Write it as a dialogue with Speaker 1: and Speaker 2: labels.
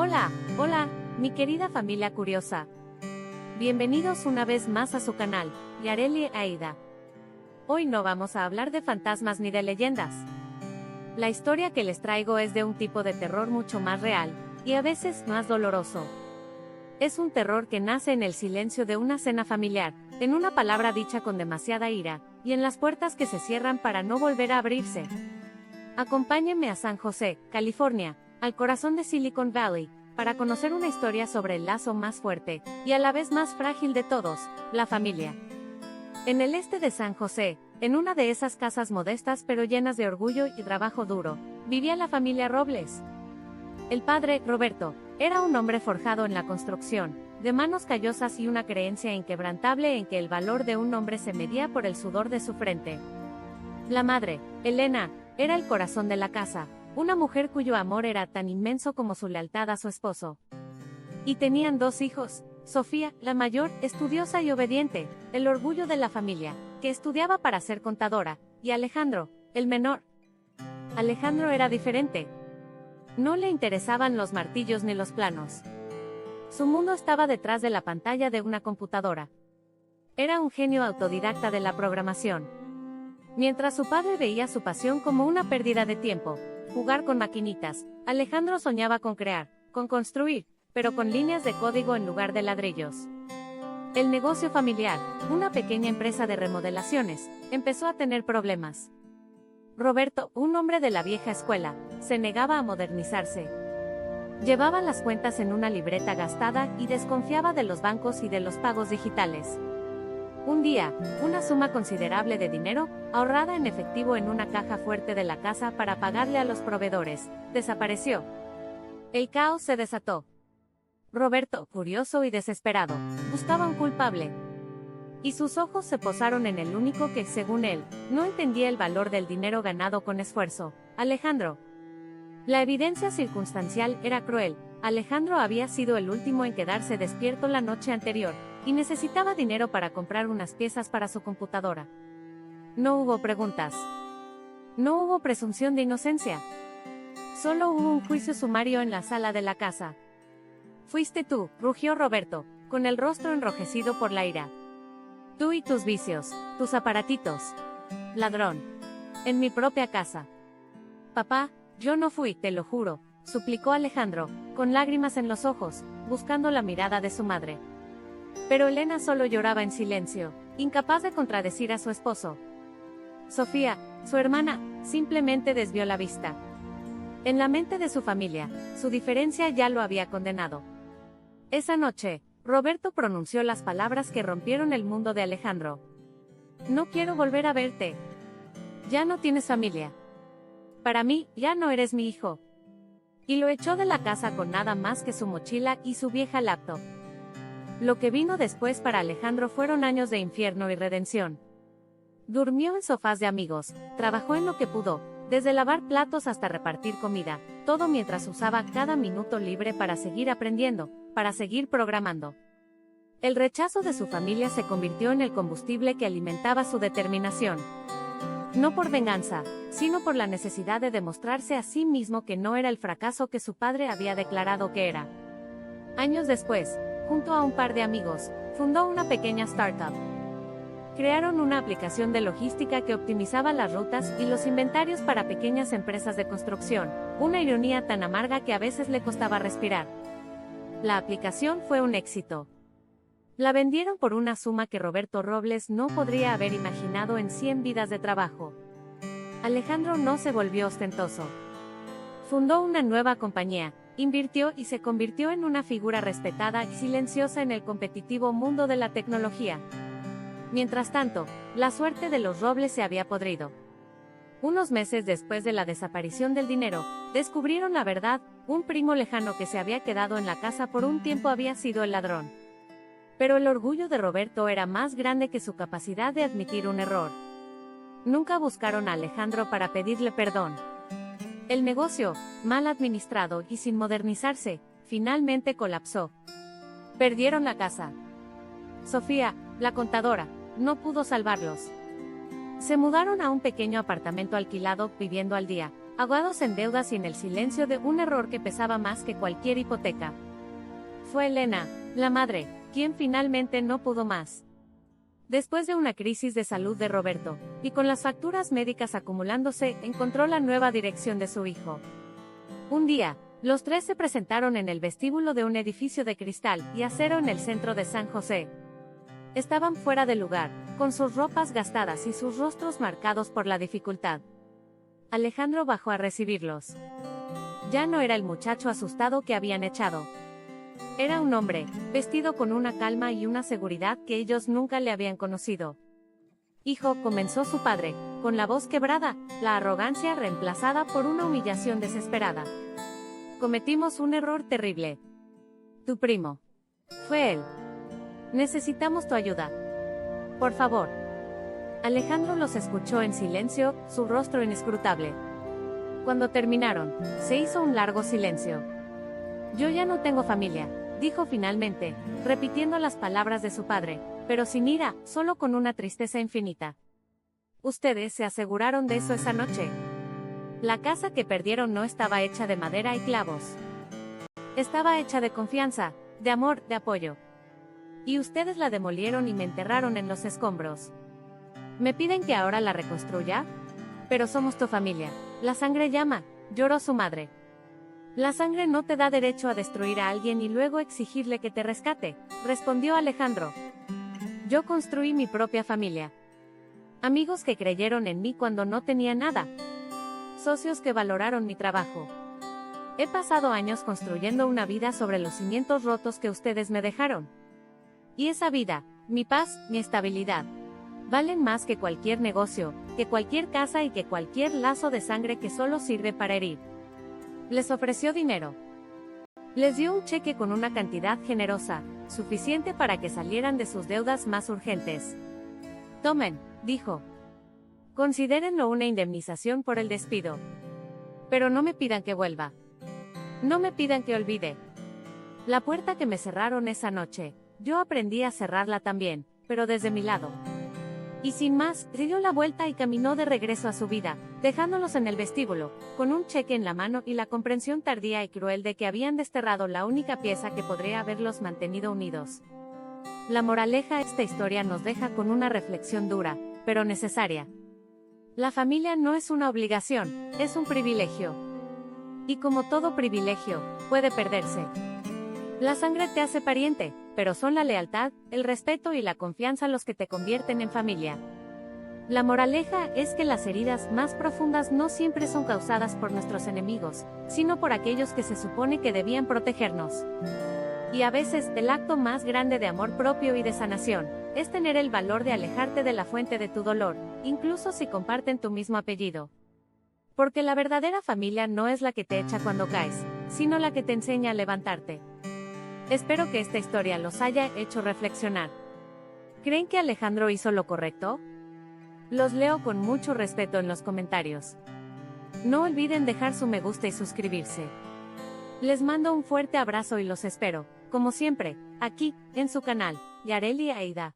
Speaker 1: Hola, hola, mi querida familia curiosa. Bienvenidos una vez más a su canal, Yareli e Aida. Hoy no vamos a hablar de fantasmas ni de leyendas. La historia que les traigo es de un tipo de terror mucho más real, y a veces más doloroso. Es un terror que nace en el silencio de una cena familiar, en una palabra dicha con demasiada ira, y en las puertas que se cierran para no volver a abrirse. Acompáñenme a San José, California, al corazón de Silicon Valley, para conocer una historia sobre el lazo más fuerte, y a la vez más frágil de todos, la familia. En el este de San José, en una de esas casas modestas pero llenas de orgullo y trabajo duro, vivía la familia Robles. El padre, Roberto, era un hombre forjado en la construcción, de manos callosas y una creencia inquebrantable en que el valor de un hombre se medía por el sudor de su frente. La madre, Elena, era el corazón de la casa, una mujer cuyo amor era tan inmenso como su lealtad a su esposo. Y tenían dos hijos, Sofía, la mayor, estudiosa y obediente, el orgullo de la familia, que estudiaba para ser contadora, y Alejandro, el menor. Alejandro era diferente. No le interesaban los martillos ni los planos. Su mundo estaba detrás de la pantalla de una computadora. Era un genio autodidacta de la programación. Mientras su padre veía su pasión como una pérdida de tiempo, jugar con maquinitas, Alejandro soñaba con crear, con construir, pero con líneas de código en lugar de ladrillos. El negocio familiar, una pequeña empresa de remodelaciones, empezó a tener problemas. Roberto, un hombre de la vieja escuela, se negaba a modernizarse. Llevaba las cuentas en una libreta gastada y desconfiaba de los bancos y de los pagos digitales. Un día, una suma considerable de dinero, ahorrada en efectivo en una caja fuerte de la casa para pagarle a los proveedores, desapareció. El caos se desató. Roberto, furioso y desesperado, buscaba un culpable. Y sus ojos se posaron en el único que, según él, no entendía el valor del dinero ganado con esfuerzo, Alejandro. La evidencia circunstancial era cruel. Alejandro había sido el último en quedarse despierto la noche anterior, y necesitaba dinero para comprar unas piezas para su computadora. No hubo preguntas. No hubo presunción de inocencia. Solo hubo un juicio sumario en la sala de la casa. Fuiste tú, rugió Roberto, con el rostro enrojecido por la ira. Tú y tus vicios, tus aparatitos. Ladrón. En mi propia casa. Papá, yo no fui, te lo juro, suplicó Alejandro, con lágrimas en los ojos, buscando la mirada de su madre. Pero Elena solo lloraba en silencio, incapaz de contradecir a su esposo. Sofía, su hermana, simplemente desvió la vista. En la mente de su familia, su diferencia ya lo había condenado. Esa noche, Roberto pronunció las palabras que rompieron el mundo de Alejandro. No quiero volver a verte. Ya no tienes familia. Para mí, ya no eres mi hijo. Y lo echó de la casa con nada más que su mochila y su vieja laptop. Lo que vino después para Alejandro fueron años de infierno y redención. Durmió en sofás de amigos, trabajó en lo que pudo, desde lavar platos hasta repartir comida, todo mientras usaba cada minuto libre para seguir aprendiendo, para seguir programando. El rechazo de su familia se convirtió en el combustible que alimentaba su determinación. No por venganza, sino por la necesidad de demostrarse a sí mismo que no era el fracaso que su padre había declarado que era. Años después, junto a un par de amigos, fundó una pequeña startup. Crearon una aplicación de logística que optimizaba las rutas y los inventarios para pequeñas empresas de construcción, una ironía tan amarga que a veces le costaba respirar. La aplicación fue un éxito. La vendieron por una suma que Roberto Robles no podría haber imaginado en 100 vidas de trabajo. Alejandro no se volvió ostentoso. Fundó una nueva compañía, invirtió y se convirtió en una figura respetada y silenciosa en el competitivo mundo de la tecnología. Mientras tanto, la suerte de los Robles se había podrido. Unos meses después de la desaparición del dinero, descubrieron la verdad: un primo lejano que se había quedado en la casa por un tiempo había sido el ladrón. Pero el orgullo de Roberto era más grande que su capacidad de admitir un error. Nunca buscaron a Alejandro para pedirle perdón. El negocio, mal administrado y sin modernizarse, finalmente colapsó. Perdieron la casa. Sofía, la contadora, no pudo salvarlos. Se mudaron a un pequeño apartamento alquilado, viviendo al día, ahogados en deudas y en el silencio de un error que pesaba más que cualquier hipoteca. Fue Elena, la madre, quien finalmente no pudo más. Después de una crisis de salud de Roberto, y con las facturas médicas acumulándose, encontró la nueva dirección de su hijo. Un día, los tres se presentaron en el vestíbulo de un edificio de cristal y acero en el centro de San José. Estaban fuera de lugar, con sus ropas gastadas y sus rostros marcados por la dificultad. Alejandro bajó a recibirlos. Ya no era el muchacho asustado que habían echado. Era un hombre, vestido con una calma y una seguridad que ellos nunca le habían conocido. Hijo, comenzó su padre, con la voz quebrada, la arrogancia reemplazada por una humillación desesperada. Cometimos un error terrible. Tu primo. Fue él. Necesitamos tu ayuda. Por favor. Alejandro los escuchó en silencio, su rostro inescrutable. Cuando terminaron, se hizo un largo silencio. Yo ya no tengo familia, dijo finalmente, repitiendo las palabras de su padre, pero sin ira, solo con una tristeza infinita. Ustedes se aseguraron de eso esa noche. La casa que perdieron no estaba hecha de madera y clavos. Estaba hecha de confianza, de amor, de apoyo. Y ustedes la demolieron y me enterraron en los escombros. ¿Me piden que ahora la reconstruya? Pero somos tu familia. La sangre llama, lloró su madre. La sangre no te da derecho a destruir a alguien y luego exigirle que te rescate, respondió Alejandro. Yo construí mi propia familia. Amigos que creyeron en mí cuando no tenía nada. Socios que valoraron mi trabajo. He pasado años construyendo una vida sobre los cimientos rotos que ustedes me dejaron. Y esa vida, mi paz, mi estabilidad, valen más que cualquier negocio, que cualquier casa y que cualquier lazo de sangre que solo sirve para herir. Les ofreció dinero. Les dio un cheque con una cantidad generosa, suficiente para que salieran de sus deudas más urgentes. Tomen, dijo. Considérenlo una indemnización por el despido. Pero no me pidan que vuelva. No me pidan que olvide. La puerta que me cerraron esa noche, yo aprendí a cerrarla también, pero desde mi lado. Y sin más, dio la vuelta y caminó de regreso a su vida, dejándolos en el vestíbulo, con un cheque en la mano y la comprensión tardía y cruel de que habían desterrado la única pieza que podría haberlos mantenido unidos. La moraleja de esta historia nos deja con una reflexión dura, pero necesaria. La familia no es una obligación, es un privilegio. Y como todo privilegio, puede perderse. La sangre te hace pariente, pero son la lealtad, el respeto y la confianza los que te convierten en familia. La moraleja es que las heridas más profundas no siempre son causadas por nuestros enemigos, sino por aquellos que se supone que debían protegernos. Y a veces, el acto más grande de amor propio y de sanación, es tener el valor de alejarte de la fuente de tu dolor, incluso si comparten tu mismo apellido. Porque la verdadera familia no es la que te echa cuando caes, sino la que te enseña a levantarte. Espero que esta historia los haya hecho reflexionar. ¿Creen que Alejandro hizo lo correcto? Los leo con mucho respeto en los comentarios. No olviden dejar su me gusta y suscribirse. Les mando un fuerte abrazo y los espero, como siempre, aquí, en su canal, Yareli Aida.